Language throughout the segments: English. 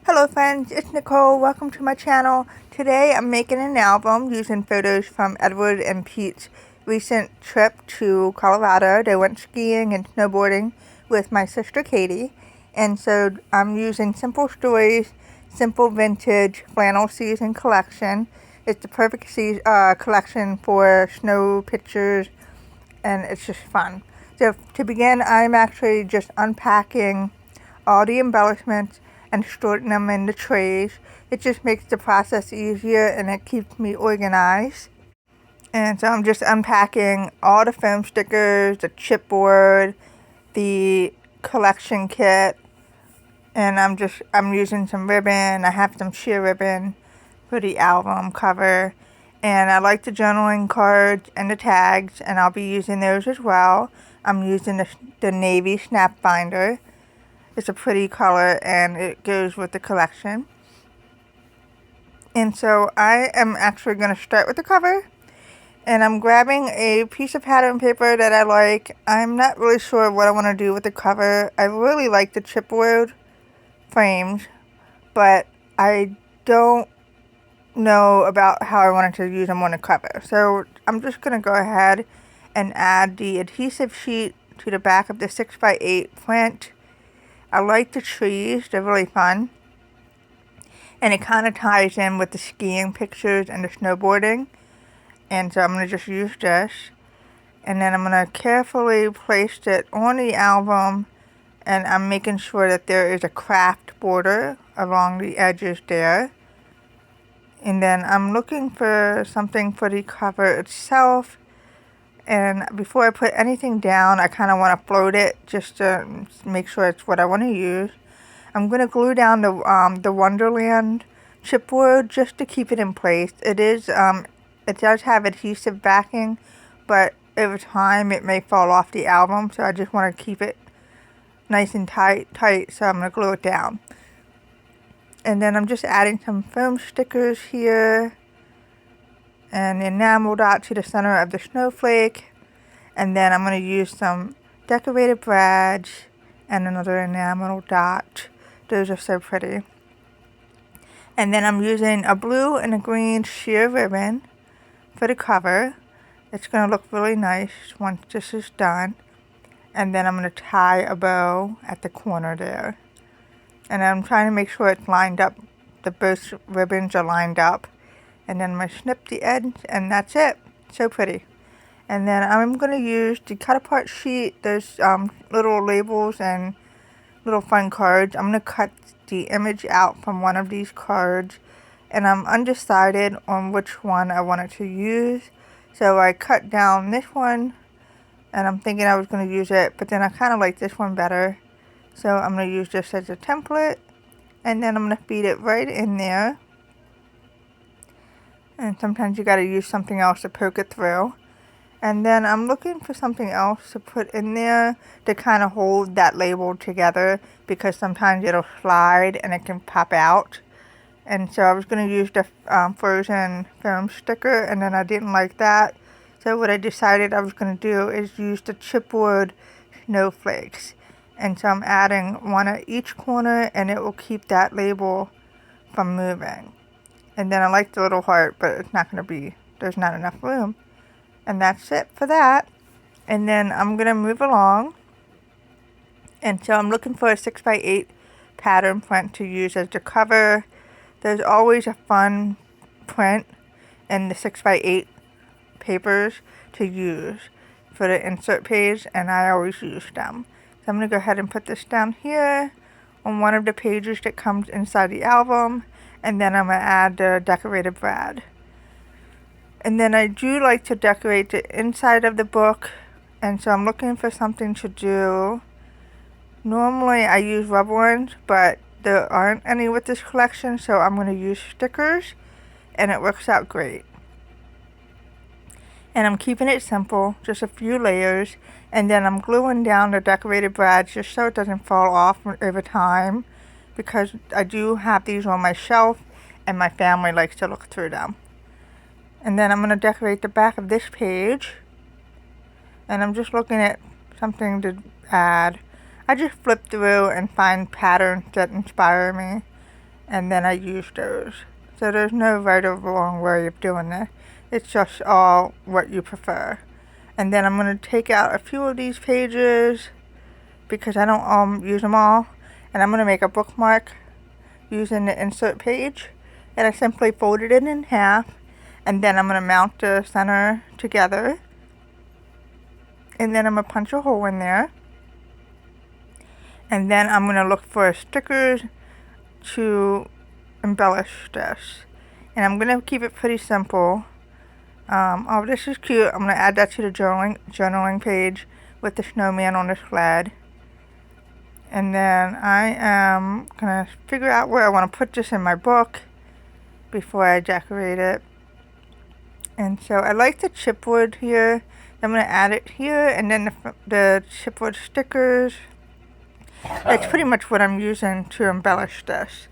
Hello friends, it's Nicole. Welcome to my channel. Today I'm making an album using photos from Edward and Pete's recent trip to Colorado. They went skiing and snowboarding with my sister Katie. And so I'm using Simple Stories, Simple Vintage Flannel Season Collection. It's the perfect collection for snow pictures, and it's just fun. So to begin, I'm actually just unpacking all the embellishments and storing them in the trays. It just makes the process easier and it keeps me organized. And so I'm just unpacking all the foam stickers, the chipboard, the collection kit, and I'm using some ribbon. I have some sheer ribbon for the album cover. And I like the journaling cards and the tags, and I'll be using those as well. I'm using the navy snap binder. It's a pretty color and it goes with the collection. And so I am actually going to start with the cover. And I'm grabbing a piece of pattern paper that I like. I'm not really sure what I want to do with the cover. I really like the chipboard frames, but I don't know about how I wanted to use them on the cover. So I'm just going to go ahead and add the adhesive sheet to the back of the 6x8 print. I like the trees, they're really fun. And it kind of ties in with the skiing pictures and the snowboarding. And so I'm going to just use this. And then I'm going to carefully place it on the album. And I'm making sure that there is a craft border along the edges there. And then I'm looking for something for the cover itself. And before I put anything down, I kind of want to float it just to make sure it's what I want to use. I'm going to glue down the Wonderland chipboard just to keep it in place. It does have adhesive backing, but over time it may fall off the album, so I just want to keep it nice and tight, so I'm going to glue it down. And then I'm just adding some foam stickers here and the enamel dot to the center of the snowflake. And then I'm going to use some decorated brads and another enamel dot. Those are so pretty. And then I'm using a blue and a green sheer ribbon for the cover. It's going to look really nice once this is done. And then I'm going to tie a bow at the corner there. And I'm trying to make sure it's lined up. Both ribbons are lined up. And then I'm going to snip the edge, and that's it. So pretty. And then I'm going to use the cut apart sheet. There's little labels and little fun cards. I'm going to cut the image out from one of these cards. And I'm undecided on which one I wanted to use. So I cut down this one. And I'm thinking I was going to use it. But then I kind of like this one better. So I'm going to use this as a template. And then I'm going to feed it right in there. And sometimes you got to use something else to poke it through. And then I'm looking for something else to put in there to kind of hold that label together, because sometimes it'll slide and it can pop out. And so I was going to use the frozen foam sticker, and then I didn't like that. So what I decided I was going to do is use the chipboard snowflakes. And so I'm adding one at each corner, and it will keep that label from moving. And then I like the little heart, but it's not going to be, there's not enough room. And that's it for that. And then I'm going to move along. And so I'm looking for a 6x8 pattern print to use as the cover. There's always a fun print in the 6x8 papers to use for the insert page, and I always use them. So I'm going to go ahead and put this down here on one of the pages that comes inside the album. And then I'm going to add the decorated brad. And then I do like to decorate the inside of the book. And so I'm looking for something to do. Normally I use rubber ones, but there aren't any with this collection. So I'm going to use stickers. And it works out great. And I'm keeping it simple, just a few layers. And then I'm gluing down the decorated brads just so it doesn't fall off over time, because I do have these on my shelf and my family likes to look through them. And then I'm going to decorate the back of this page. And I'm just looking at something to add. I just flip through and find patterns that inspire me. and then I use those. So there's no right or wrong way of doing this. It's just all what you prefer. And then I'm going to take out a few of these pages because I don't use them all. And I'm going to make a bookmark using the insert page. And I simply folded it in half. And then I'm going to mount the center together. And then I'm going to punch a hole in there. And then I'm going to look for stickers to embellish this. And I'm going to keep it pretty simple. Oh, this is cute. I'm going to add that to the journaling page with the snowman on the sled. And then I am going to figure out where I want to put this in my book before I decorate it. And so I like the chipboard here. I'm going to add it here, and then the chipboard stickers. That's pretty much what I'm using to embellish this.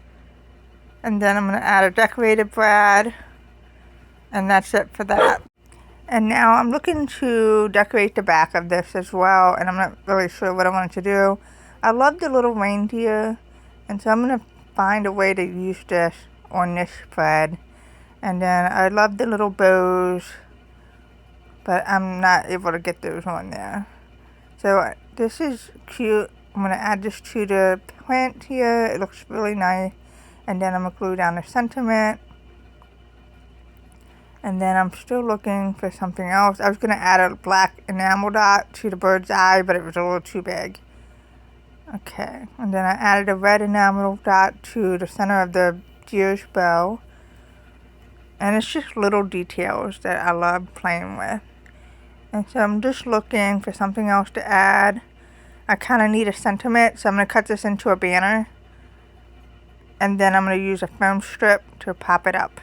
And then I'm going to add a decorated brad. And that's it for that. And now I'm looking to decorate the back of this as well, and I'm not really sure what I want to do. I love the little reindeer, and so I'm going to find a way to use this on this spread. And then I love the little bows, but I'm not able to get those on there. So this is cute. I'm going to add this to the plant here. It looks really nice. And then I'm going to glue down the sentiment. And then I'm still looking for something else. I was going to add a black enamel dot to the bird's eye, but it was a little too big. Okay, and then I added a red enamel dot to the center of the deer's bow. And it's just little details that I love playing with. And so I'm just looking for something else to add. I kind of need a sentiment, so I'm going to cut this into a banner. And then I'm going to use a foam strip to pop it up.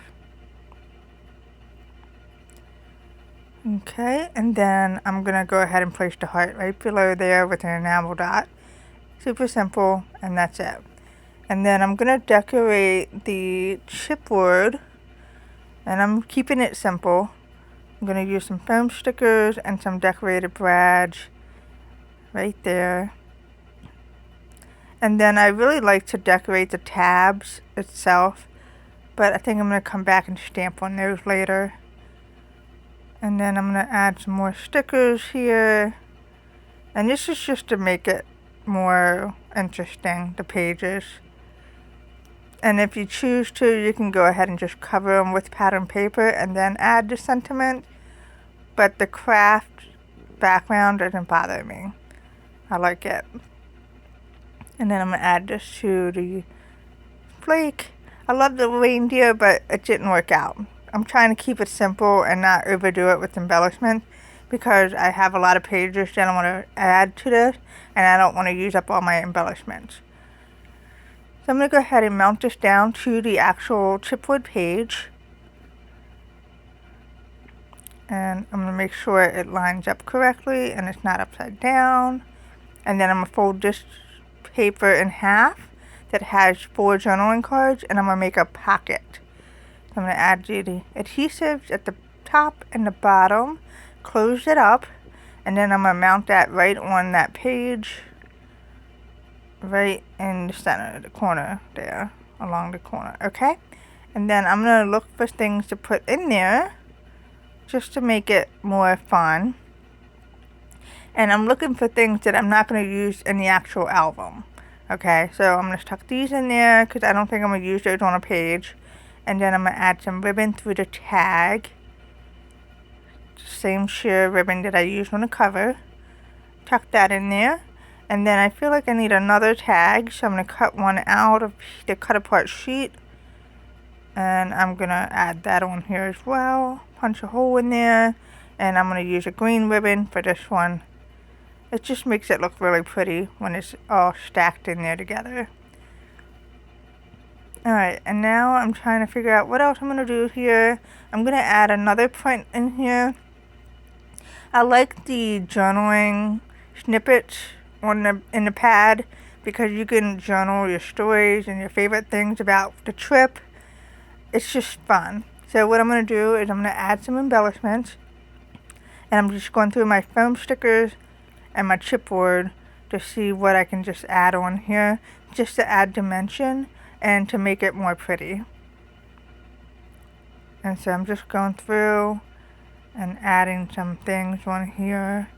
Okay, and then I'm going to go ahead and place the heart right below there with an enamel dot. Super simple, and that's it. And then I'm going to decorate the chipboard, and I'm keeping it simple. I'm going to use some foam stickers and some decorated brads right there. And then I really like to decorate the tabs itself, but I think I'm going to come back and stamp on those later. And then I'm going to add some more stickers here. And this is just to make it more interesting, the pages. And if you choose to, you can go ahead and just cover them with pattern paper and then add the sentiment. But the craft background doesn't bother me. I like it. And then I'm going to add this to the flake. I love the reindeer, but it didn't work out. I'm trying to keep it simple and not overdo it with embellishment because I have a lot of pages that I want to add to this, and I don't want to use up all my embellishments. So I'm going to go ahead and mount this down to the actual chipboard page. And I'm going to make sure it lines up correctly and it's not upside down. And then I'm going to fold this paper in half that has 4 journaling cards, and I'm going to make a pocket. I'm going to add the adhesives at the top and the bottom, close it up, and then I'm going to mount that right on that page, right in the center, the corner there, along the corner, okay? And then I'm going to look for things to put in there, just to make it more fun. And I'm looking for things that I'm not going to use in the actual album, okay? So I'm going to tuck these in there, because I don't think I'm going to use those on a page. And then I'm going to add some ribbon through the tag. Same sheer ribbon that I used on the cover. Tuck that in there. And then I feel like I need another tag, so I'm going to cut one out of the cut apart sheet. And I'm going to add that on here as well. Punch a hole in there. And I'm going to use a green ribbon for this one. It just makes it look really pretty when it's all stacked in there together. Alright, and now I'm trying to figure out what else I'm going to do here. I'm going to add another print in here. I like the journaling snippets in the pad because you can journal your stories and your favorite things about the trip. It's just fun. So what I'm going to do is I'm going to add some embellishments. And I'm just going through my foam stickers and my chipboard to see what I can just add on here just to add dimension. and to make it more pretty. And so I'm just going through and adding some things on here.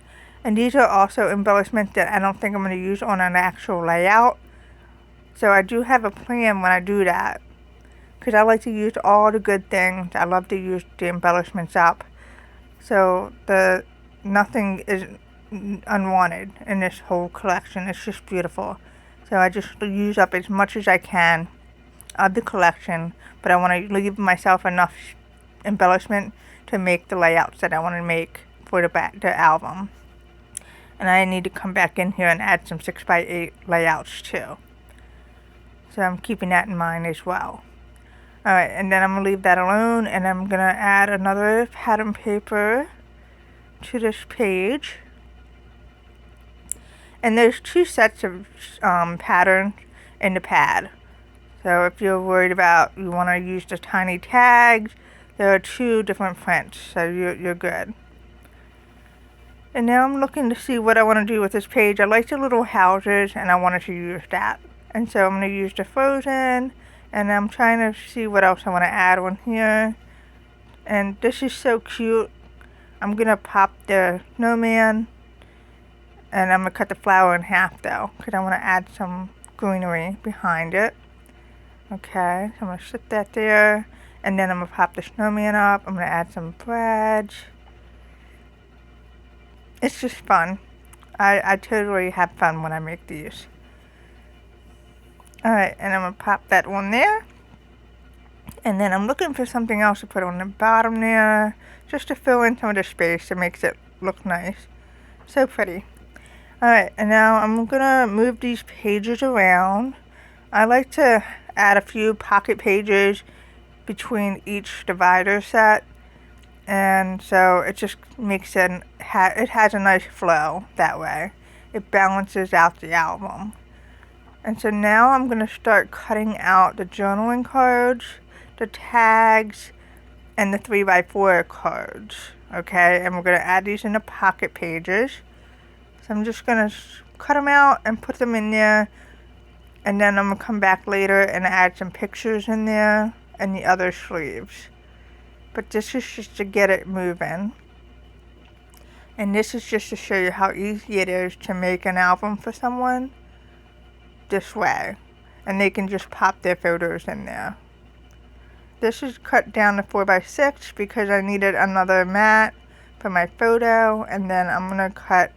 And these are also embellishments that I don't think I'm going to use on an actual layout. So I do have a plan when I do that, because I like to use all the good things. I love to use the embellishments up. So nothing is unwanted in this whole collection. It's just beautiful. So I just use up as much as I can of the collection, but I want to leave myself enough embellishment to make the layouts that I want to make for the album. And I need to come back in here and add some 6x8 layouts too. So I'm keeping that in mind as well. Alright, and then I'm going to leave that alone, and I'm going to add another pattern paper to this page. And there's 2 sets of patterns in the pad. So if you're worried about, you want to use the tiny tags, there are 2 different prints, so you're good. And now I'm looking to see what I want to do with this page. I like the little houses, and I wanted to use that. And so I'm going to use the frozen, and I'm trying to see what else I want to add on here. And this is so cute. I'm going to pop the snowman, and I'm going to cut the flower in half though, because I want to add some greenery behind it. Okay, so I'm going to sit that there, and then I'm going to pop the snowman up. I'm going to add some bread. It's just fun. I totally have fun when I make these. Alright, and I'm going to pop that one there. And then I'm looking for something else to put on the bottom there, just to fill in some of the space that makes it look nice. So pretty. Alright, and now I'm going to move these pages around. I like to add a few pocket pages between each divider set. And so it just makes it has a nice flow that way. It balances out the album. And so now I'm going to start cutting out the journaling cards, the tags, and the 3x4 cards. Okay, and we're going to add these in the pocket pages. So I'm just going to cut them out and put them in there. And then I'm going to come back later and add some pictures in there and the other sleeves. But this is just to get it moving. And this is just to show you how easy it is to make an album for someone this way. And they can just pop their photos in there. This is cut down to 4x6 because I needed another mat for my photo. And then I'm going to cut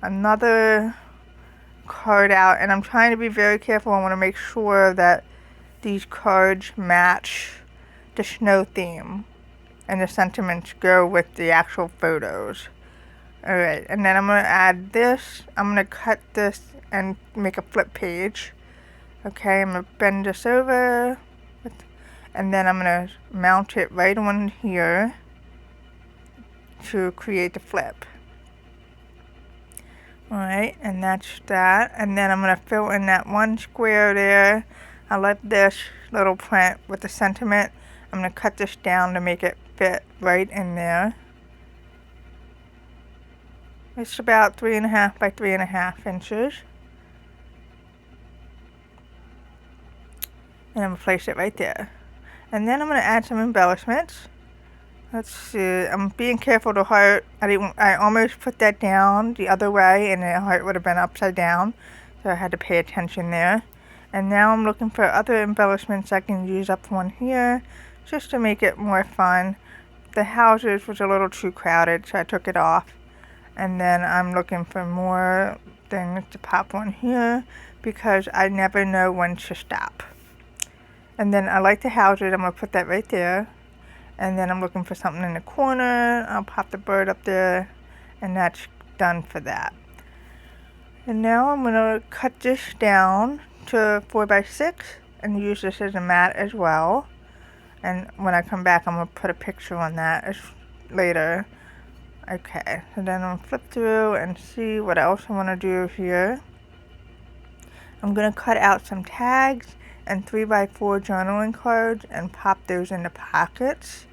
another card out. And I'm trying to be very careful. I want to make sure that these cards match the snow theme. And the sentiments go with the actual photos. Alright, and then I'm going to add this. I'm going to cut this and make a flip page. Okay, I'm going to bend this over. And then I'm going to mount it right on here to create the flip. Alright, and that's that. And then I'm going to fill in that one square there. I like this little print with the sentiment. I'm going to cut this down to make it fit right in there. It's about 3.5 by 3.5 inches. And I'm going to place it right there. And then I'm going to add some embellishments. Let's see. I'm being careful to heart. I almost put that down the other way and the heart would have been upside down. So I had to pay attention there. And now I'm looking for other embellishments I can use up on here, just to make it more fun. The houses was a little too crowded, so I took it off. And then I'm looking for more things to pop on here, because I never know when to stop. And then I like the houses. I'm going to put that right there. And then I'm looking for something in the corner. I'll pop the bird up there. And that's done for that. And now I'm going to cut this down to 4x6 and use this as a mat as well. And when I come back, I'm going to put a picture on that later. Okay, so then I'm going to flip through and see what else I want to do here. I'm going to cut out some tags and 3x4 journaling cards and pop those into pockets.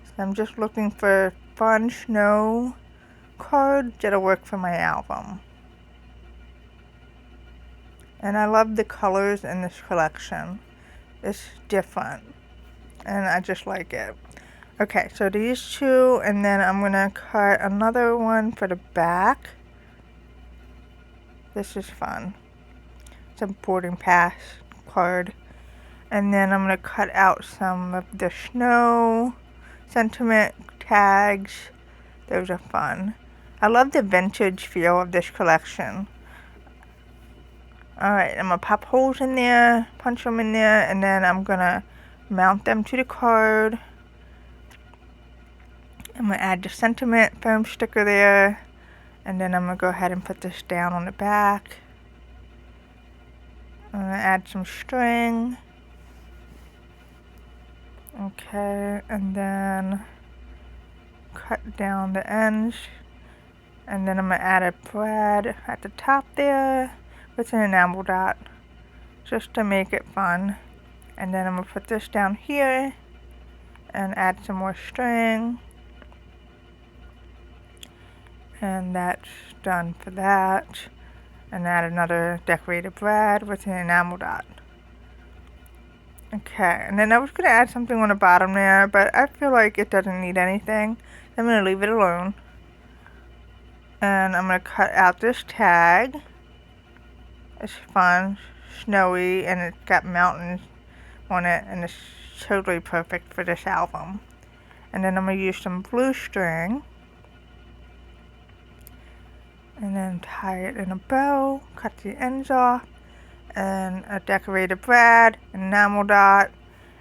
So I'm just looking for fun snow cards that'll work for my album. And I love the colors in this collection. It's different, and I just like it. Okay, so these two, and then I'm gonna cut another one for the back. This is fun. It's a boarding pass card. And then I'm gonna cut out some of the snow sentiment tags. Those are fun. I love the vintage feel of this collection. Alright, I'm gonna pop holes in there, punch them in there, and then I'm gonna mount them to the card. I'm gonna add the sentiment foam sticker there, and then I'm gonna go ahead and put this down on the back. I'm gonna add some string. Okay, and then cut down the ends, and then I'm gonna add a brad at the top there with an enamel dot, just to make it fun. And then I'm gonna put this down here and add some more string. And that's done for that. And add another decorated brad with an enamel dot. Okay, and then I was going to add something on the bottom there, but I feel like it doesn't need anything. I'm going to leave it alone. And I'm going to cut out this tag. It's fun, snowy, and it's got mountains on it, and it's totally perfect for this album. And then I'm going to use some blue string. And then tie it in a bow, cut the ends off, and a decorated brad, enamel dot,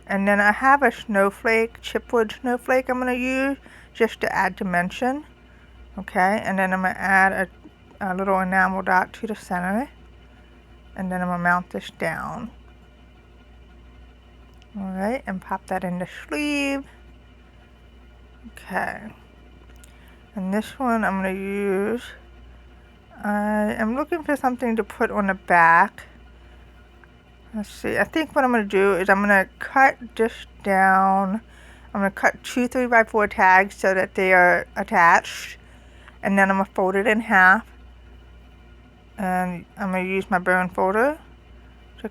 and then I have a snowflake, chipwood snowflake I'm going to use just to add dimension. Okay, and then I'm going to add a little enamel dot to the center, and then I'm going to mount this down. Alright, and pop that in the sleeve. Okay, and this one I'm going to use, I am looking for something to put on the back. Let's see, I think what I'm going to do is I'm going to cut this down. I'm going to cut 2 3x4 tags so that they are attached. And then I'm going to fold it in half. And I'm going to use my bone folder to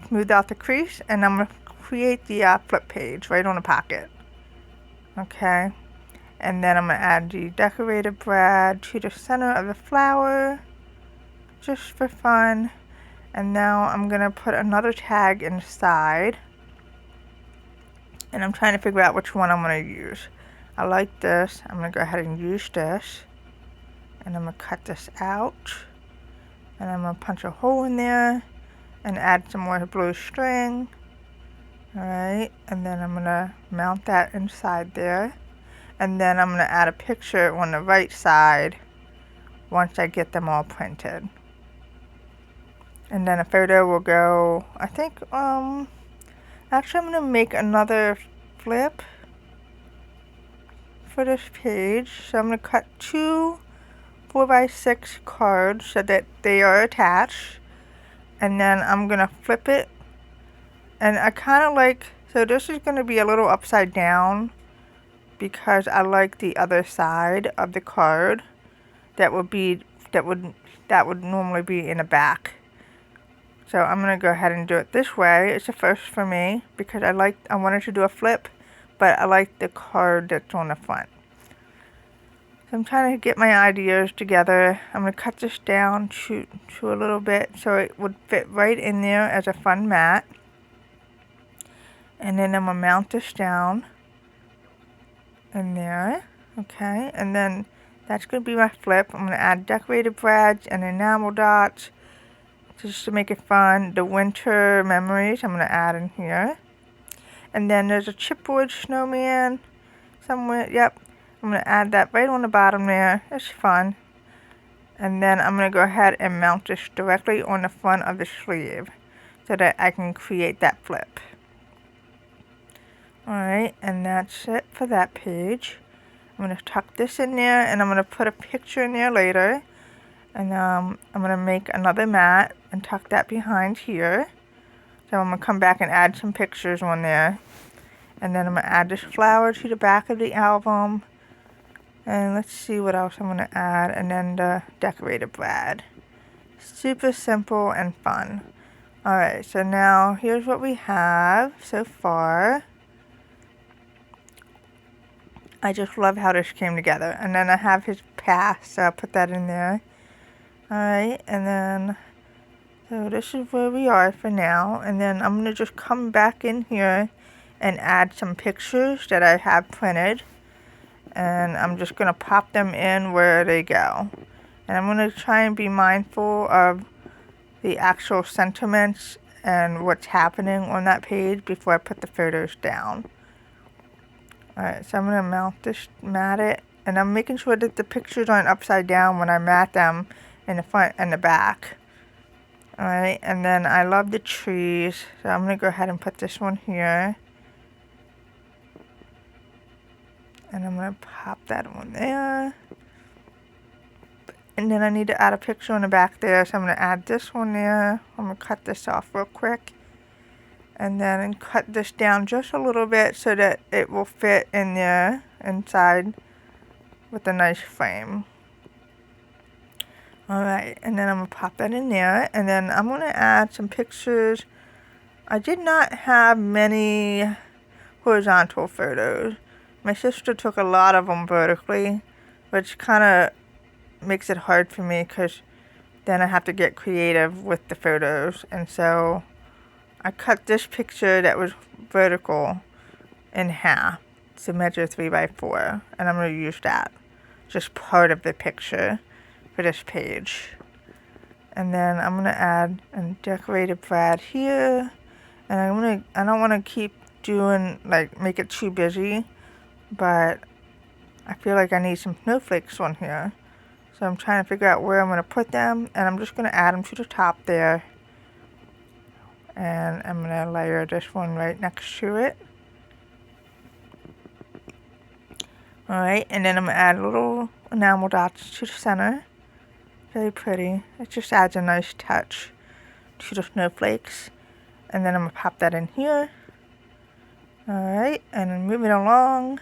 smooth out the crease. And I'm going to create the flip page right on the pocket. Okay. And then I'm going to add the decorated brad to the center of the flower, just for fun. And now I'm going to put another tag inside. And I'm trying to figure out which one I'm going to use. I like this. I'm going to go ahead and use this. And I'm going to cut this out. And I'm going to punch a hole in there and add some more blue string. Alright, and then I'm going to mount that inside there. And then I'm going to add a picture on the right side once I get them all printed. And then a photo will go, I think, actually I'm going to make another flip for this page. So I'm going to cut 2 4x6 cards so that they are attached. And then I'm going to flip it. And I kind of like, so this is going to be a little upside down, because I like the other side of the card that would normally be in the back. So I'm going to go ahead and do it this way. It's a first for me because I wanted to do a flip, but I like the card that's on the front. So I'm trying to get my ideas together. I'm going to cut this down to a little bit so it would fit right in there as a fun mat. And then I'm going to mount this down in there. Okay, and then that's going to be my flip. I'm going to add decorated brads and enamel dots just to make it fun. The winter memories I'm going to add in here. And then there's a chipwood snowman somewhere. Yep, I'm going to add that right on the bottom there. It's fun. And then I'm going to go ahead and mount this directly on the front of the sleeve so that I can create that flip. Alright, and that's it for that page. I'm going to tuck this in there, and I'm going to put a picture in there later. And I'm going to make another mat and tuck that behind here. So I'm going to come back and add some pictures on there. And then I'm going to add this flower to the back of the album. And let's see what else I'm going to add. And then the decorated brad. Super simple and fun. Alright, so now here's what we have so far. I just love how this came together. And then I have his past, so I'll put that in there. Alright, and then, so this is where we are for now. And then I'm going to just come back in here and add some pictures that I have printed. And I'm just going to pop them in where they go. And I'm going to try and be mindful of the actual sentiments and what's happening on that page before I put the photos down. Alright, so I'm going to mat it, and I'm making sure that the pictures aren't upside down when I mat them in the front and the back. Alright, and then I love the trees, so I'm going to go ahead and put this one here. And I'm going to pop that one there. And then I need to add a picture on the back there, so I'm going to add this one there. I'm going to cut this off real quick. And then cut this down just a little bit so that it will fit in there inside with a nice frame. Alright, and then I'm going to pop that in there. And then I'm going to add some pictures. I did not have many horizontal photos. My sister took a lot of them vertically, which kind of makes it hard for me because then I have to get creative with the photos. And so I cut this picture that was vertical in half to measure 3 by 4, and I'm going to use that, just part of the picture for this page. And then I'm going to add a decorative brad here, and I don't want to keep doing, make it too busy, but I feel like I need some snowflakes on here. So I'm trying to figure out where I'm going to put them, and I'm just going to add them to the top there. And I'm going to layer this one right next to it. Alright, and then I'm going to add little enamel dots to the center. Very pretty. It just adds a nice touch to the snowflakes. And then I'm going to pop that in here. Alright, and then move it along.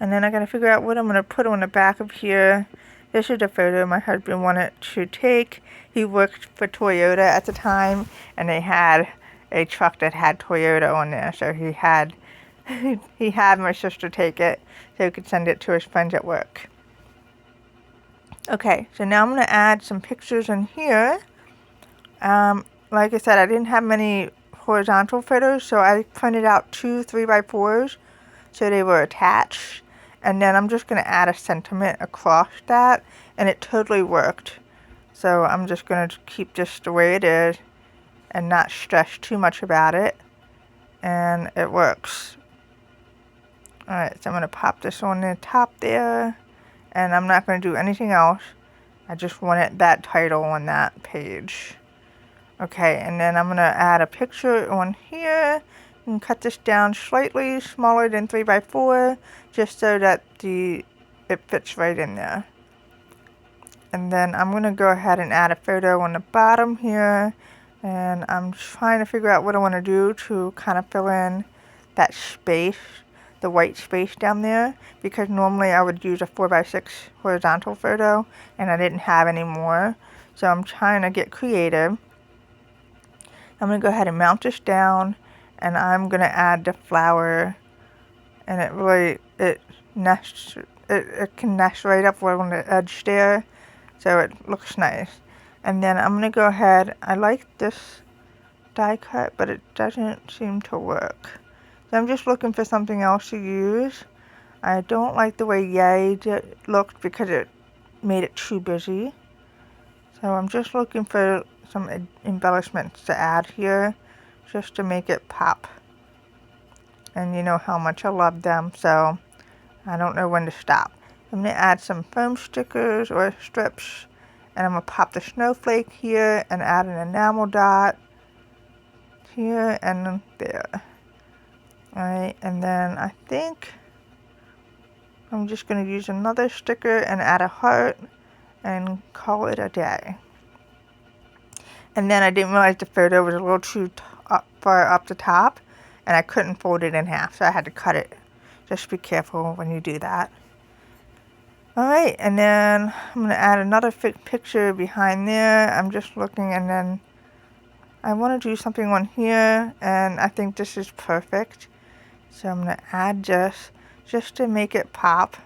And then I got to figure out what I'm going to put on the back of here. This is a photo my husband wanted to take. He worked for Toyota at the time, and they had a truck that had Toyota on there, so he had my sister take it so he could send it to his friends at work. Okay, so now I'm going to add some pictures in here. Like I said, I didn't have many horizontal photos, so I printed out 2 3x4s so they were attached. And then I'm just going to add a sentiment across that, and it totally worked. So I'm just going to keep this the way it is and not stress too much about it, and it works. Alright, so I'm going to pop this on the top there, and I'm not going to do anything else. I just wanted that title on that page. Okay, and then I'm going to add a picture on here and cut this down slightly smaller than 3x4 just so that it fits right in there. And then I'm going to go ahead and add a photo on the bottom here, and I'm trying to figure out what I want to do to kind of fill in that space, the white space down there, because normally I would use a 4x6 horizontal photo and I didn't have any more, so I'm trying to get creative. I'm going to go ahead and mount this down, and I'm going to add the flower, and it can nest right up on the edge there, so it looks nice. And then I'm going to go ahead, I like this die cut, but it doesn't seem to work. So I'm just looking for something else to use. I don't like the way Yay looked because it made it too busy. So I'm just looking for some embellishments to add here, just to make it pop. And you know how much I love them, so I don't know when to stop. I'm going to add some foam stickers or strips, and I'm going to pop the snowflake here and add an enamel dot here and there. Alright, and then I think I'm just going to use another sticker and add a heart and call it a day. And then I didn't realize the photo was a little too far up the top, and I couldn't fold it in half, so I had to cut it. Just be careful when you do that. Alright, and then I'm going to add another picture behind there. I'm just looking, and then I want to do something on here, and I think this is perfect. So I'm going to add this just to make it pop.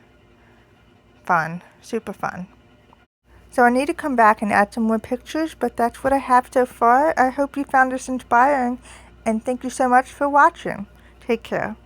Fun. Super fun. So I need to come back and add some more pictures, but that's what I have so far. I hope you found this inspiring, and thank you so much for watching. Take care.